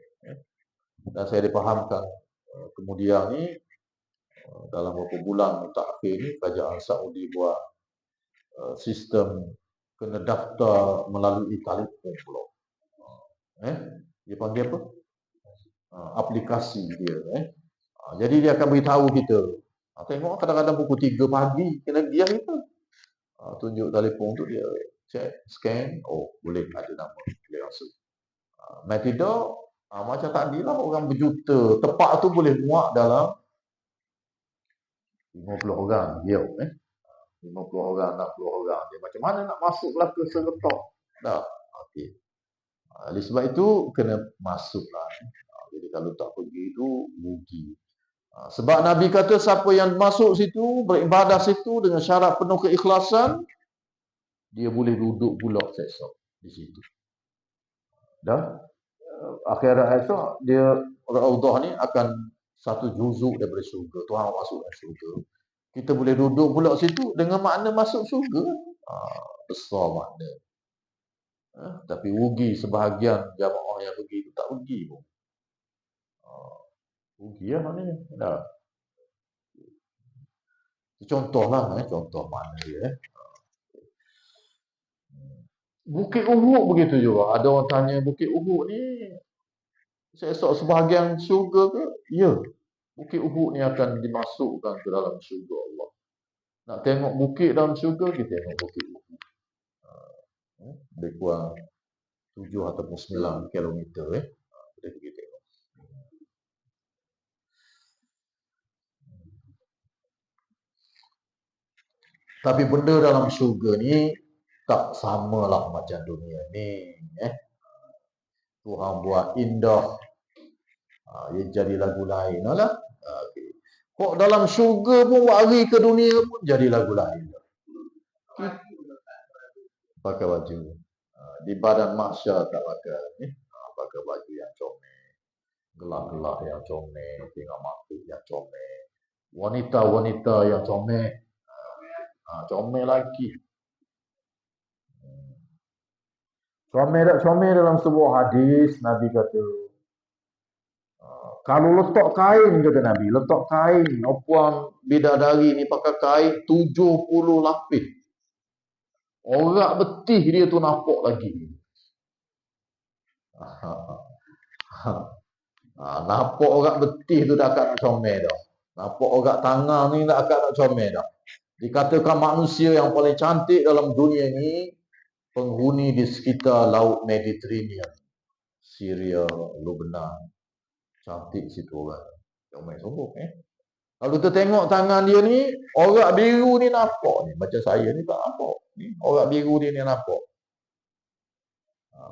Dan saya dipahamkan kemudian ni dalam beberapa bulan takhir ni kerajaan Saudi buat sistem kena daftar melalui telefon pula. Dia panggil apa? Aplikasi dia. Jadi dia akan beritahu kita. Tengok kadang-kadang pukul 3 pagi kena dia kita. Tunjuk telefon tu dia check, scan, oh boleh ada nama, boleh masuk. Mai tidak, macam tadi lah orang berjuta. Tempat tu boleh muat dalam 50 orang dia 50 orang, 60 orang dia. Macam mana nak masuklah ke seretok? Dah. Okey. Oleh sebab itu kena masuklah. Jadi kalau tak pergi itu rugi. Sebab Nabi kata siapa yang masuk situ, beribadah situ dengan syarat penuh keikhlasan, dia boleh duduk pula esok di situ. Dan akhirat esok dia Raudhah ni akan satu juzuk daripada syurga. Tuhan masuk dalam syurga. Kita boleh duduk pula situ dengan makna masuk syurga. Besar makna. Tapi rugi sebahagian jamaah yang pergi itu tak pergi pun. Rugi lah maknanya. Dah. Contohlah, contoh makna dia. Bukit Uhud begitu juga. Ada orang tanya Bukit Uhud ni esok sebahagian syurga ke? Ya. Bukit Uhud ni akan dimasukkan ke dalam syurga Allah. Nak tengok bukit dalam syurga, kita tengok Bukit Uhud. Lebih kurang 7 ataupun 9 kilometer. Kita pergi tengok. Tapi benda dalam syurga ni tak samalah macam dunia ni. Tuhan buat indah. Dia jadi lagu lain lah. Okay. Kok dalam syurga pun lari ke dunia pun jadi lagu lain. Pakai baju. Di badan mahsyar tak pakai. Pakai baju yang comel. Gelah-gelah yang comel. Tinggal makhluk yang comel. Wanita-wanita yang comel. Comel lagi. Comel dalam sebuah hadis Nabi kata, kalau letak kain, kata Nabi, letak kain, puan bidadari ni pakai kain 70 lapis. Orang betih dia tu nampak lagi. Nampak orang betih tu dah akan nak comel dah. Nampak orang tangan ni dah akan nak comel dah. Dikatakan manusia yang paling cantik dalam dunia ni penghuni di sekitar Laut Mediterranean, Syria, Lebanon. Cantik situ orang. Comel sungguh. Kalau kita tengok tangan dia ni, orang biru ni nampak ni. Macam saya ni tak nampak. Ni orang biru dia ni nampak.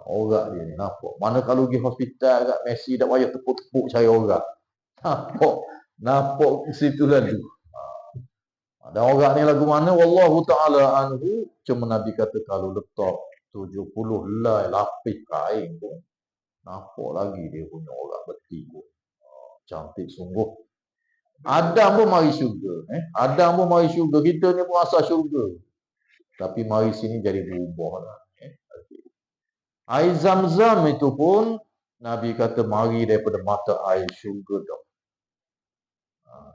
Orang dia ni nampak. Mana kalau pergi hospital kat Messi tak payah tepuk-tepuk cari orang. Nampak situ lalu. Dan orang ni lagu mana? Wallahu ta'ala anhu. Cuma Nabi kata kalau letak 70 helai lapis kain pun, nampak lagi dia punya orang betul pun. Cantik sungguh. Adam pun mari syurga. Adam pun mari syurga. Kita ni pun asal syurga. Tapi mari sini jadi berubah lah. Air Zam-Zam itu pun Nabi kata mari daripada mata air syurga dah.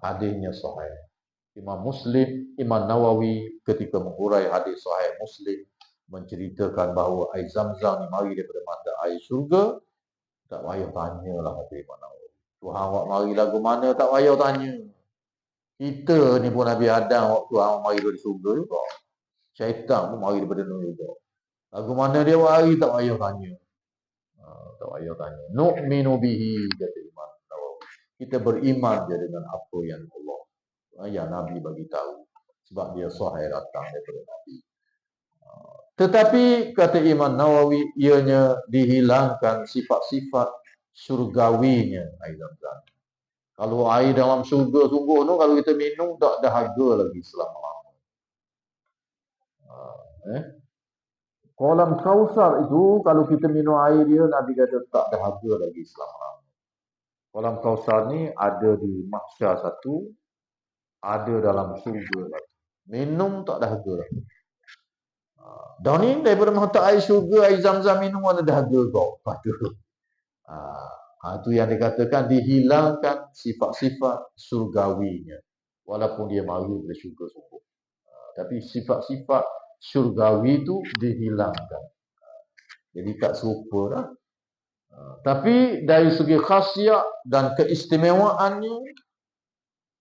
Hadisnya sahih. Imam Muslim, Imam Nawawi ketika menghurai hadis sahih Muslim menceritakan bahawa air Zam-Zam ni mari daripada mata air syurga. Tak payah tanyalah kata Imam Nawawi. Tuhan awak mari lagu mana tak payah tanya. Kita ni pun Nabi Adam waktu awak mari dari syurga juga. Syaitan pun mari daripada neraka juga. Lagu mana dia mari tak payah tanya. Tak payah tanya. Nu'minu bihi kata Imam Nawawi. Kita beriman je dengan apa yang Allah, yang Nabi bagi tahu. Sebab dia sahih datang daripada Nabi. Tetapi kata Imam Nawawi, ianya dihilangkan sifat-sifat syurgawinya air Zam-Zam. Kalau air dalam syurga sungguh tu, kalau kita minum tak dahaga lagi selama-lama. Kolam Kausar itu, kalau kita minum air dia, Nabi kata tak dahaga lagi selama-lama. Kolam Kausar ni ada di mahsyar satu, ada dalam syurga satu. Minum tak dahaga lah. Dah ni daripada mata air syurga, air zam-zam minum ada dahaga kau. Padu. Itu yang dikatakan dihilangkan sifat-sifat surgawinya. Walaupun dia malu dari syurga sungguh. Tapi sifat-sifat syurgawi itu dihilangkan. Jadi tak serupa lah. Tapi dari segi khasiat dan keistimewaannya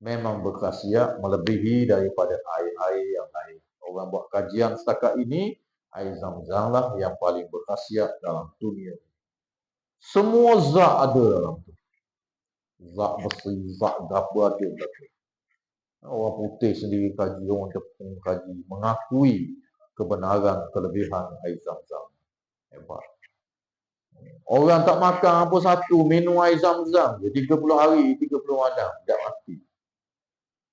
memang berkhasiat melebihi daripada air-air yang lain. Orang buat kajian setakat ini, air zam-zam lah yang paling berkhasiat dalam dunia. Semua zat ada dalam tu. Zat besi, zat apa ada dalam tu. Orang putih sendiri kaji, orang Jepun kaji, mengakui kebenaran kelebihan air zam-zam. Hebat. Orang tak makan apa satu, minum air zam-zam 30 hari, 30 malam, tak mati.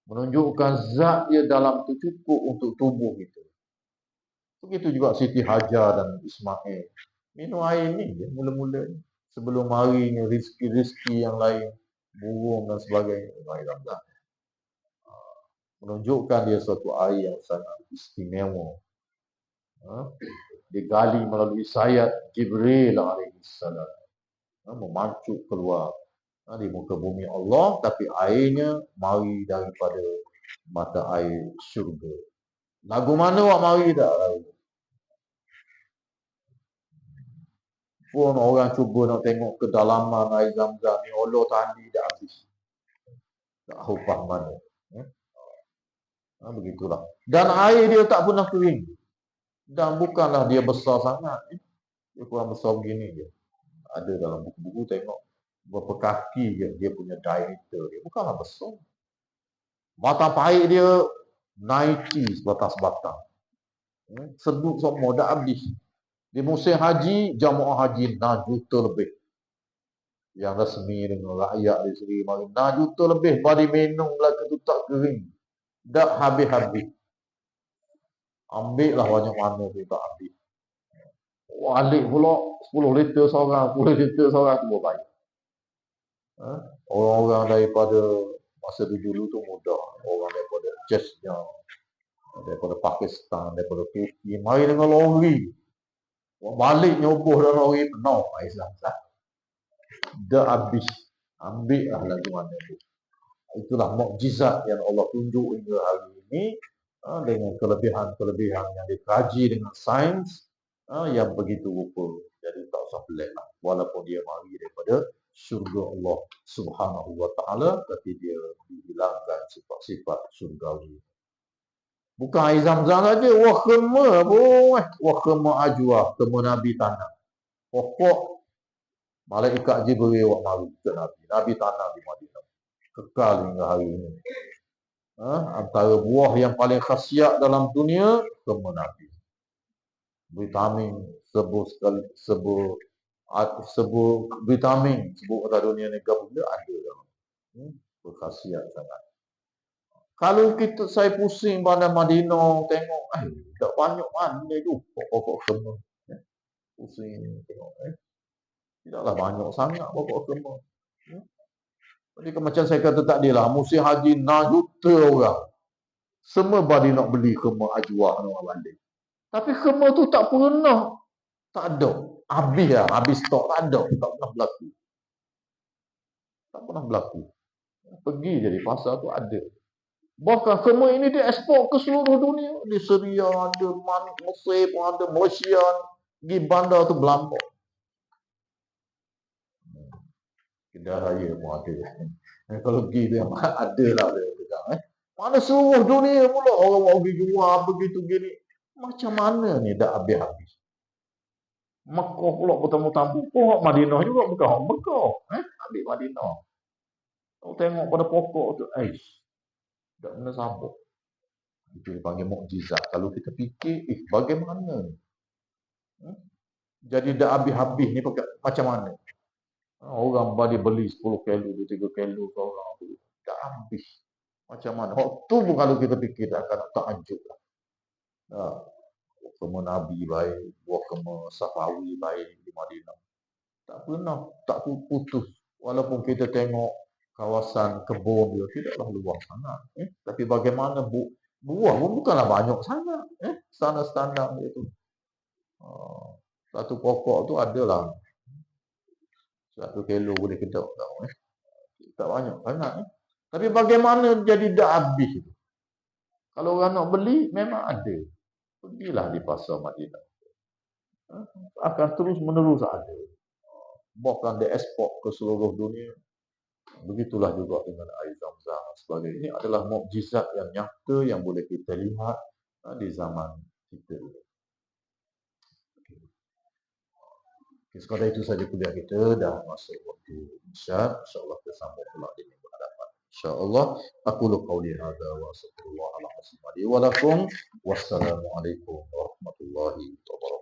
Menunjukkan zat dia dalam tu cukup untuk tubuh kita. Begitu juga Siti Hajar dan Ismail. Minum air ni dia mula-mula sebelum harinya rezeki-rezeki yang lain, burung dan sebagainya, air zam-zam. Menunjukkan dia suatu air yang sangat istimewa. Digali melalui sayap Jibril alaihissalam, memancuk keluar di muka bumi Allah, tapi airnya mari daripada mata air syurga. Lagu mana awak mari tak? Pun orang cuba nak tengok kedalaman air zam-zam ni, Allah tadi dah habis. Tak upah mana. Begitulah. Dan air dia tak pernah kering. Dan bukanlah dia besar sangat. Dia kurang besar begini je. Ada dalam buku-buku tengok berapa kaki dia punya diameter dia. Bukanlah besar. Batang pahit dia 90 sebatas batang. Sedut semua dah habis. Di musim haji, jamaah haji 6 juta lebih. Yang resmi dengan rakyat di sini mari 6 juta lebih bagi minum belaka tu tak kering. Dah habis-habis. Ambil lah banyak mana tu tak habis. Balik pula 10 liter seorang, 10 liter seorang tu baik. Orang-orang daripada masa dulu tu mudah. Orang daripada Chechnya, daripada Pakistan, daripada Turki, mari dengan lori. Balik nyoboh dalam lori penuh air zam-zam. Dah habis. Ambil lah lagu mana tu. Itulah mukjizat yang Allah tunjuk hingga hari ini, dengan kelebihan-kelebihan yang dikaji dengan sains yang begitu rupa. Jadi tak usah pelik lah. Walaupun dia mari daripada syurga Allah Subhanahu wa taala, tapi dia dihilangkan sifat-sifat syurgawi. Bukan air zam-zam saja, wakhma pun, wakhma ajwa, kema Nabi tanam. Pokok malaikat Jibril awak mari ke Nabi. Nabi tanam di Madinah. Kekal hingga hari ini. Antara buah yang paling khasiat dalam dunia, kema Nabi. Vitamin sebuah vitamin sebut atas dunia ni benda ada dalam. Berkhasiat sangat. Kalau saya pusing pada Madinah tengok, tak banyak mana tu pokok kema. Pusing tengok, tidaklah banyak sangat pokok kema. Jadi macam saya kata tadi lah, musim haji 6 juta orang. Semua badi nak beli kema ajwa nak balik. Tapi kema tu tak pernah, tak ada. Habis lah, habis stok, tak ada. Tak pernah berlaku. Tak pernah berlaku. Pergi je di pasar tu ada. Bahkan kema ini diekspor ke seluruh dunia. Di Syria ada, Mesir pun ada, Malaysia, di bandar tu Belambang. Kedah Raya pun ada. Kalau pergi dia ada lah dia pegang. Mana seluruh dunia pula orang mau pergi jual begitu gini. Macam mana ni dah habis-habis. Mekah pula bertamu-tamu. Pokok Madinah juga bukan orang Mekah. Ambil Madinah. Kau tengok pada pokok tu. Tak kena sabuk. Itu dipanggil mukjizat. Kalau kita fikir, bagaimana? Jadi dah habis-habis ni macam mana? Orang balik beli 10 kilo, 3 kilo ke orang tu. Dah habis. Macam mana? Waktu pun kalau kita fikir dah akan takjub lah. Kema Nabi baik, buah kema Safawi baik di Madinah. Tak pernah, tak putus. Walaupun kita tengok kawasan kebun dia tidaklah luas sangat. Tapi bagaimana buah pun bukanlah banyak sangat. Standar-standar dia tu. Satu pokok tu adalah 1 kilo boleh kedap tau. Tak banyak sangat. Tapi bagaimana jadi dah habis itu? Kalau orang nak beli, memang ada. Pergilah di pasar Madinah. Akan terus menerus ada. Bahkan diekspor ke seluruh dunia. Begitulah juga dengan air Zam-Zam dan sebagainya. Ini adalah mukjizat yang nyata yang boleh kita lihat di zaman kita. Okay, sekadar itu saja kuliah kita dah masuk waktu Isya. InsyaAllah kita sambung pula di minggu hadapan. InsyaAllah. Aku qauli hadza wa astaghfirullah al-azim li wa lakum. Wassalamualaikum warahmatullahi wabarakatuh.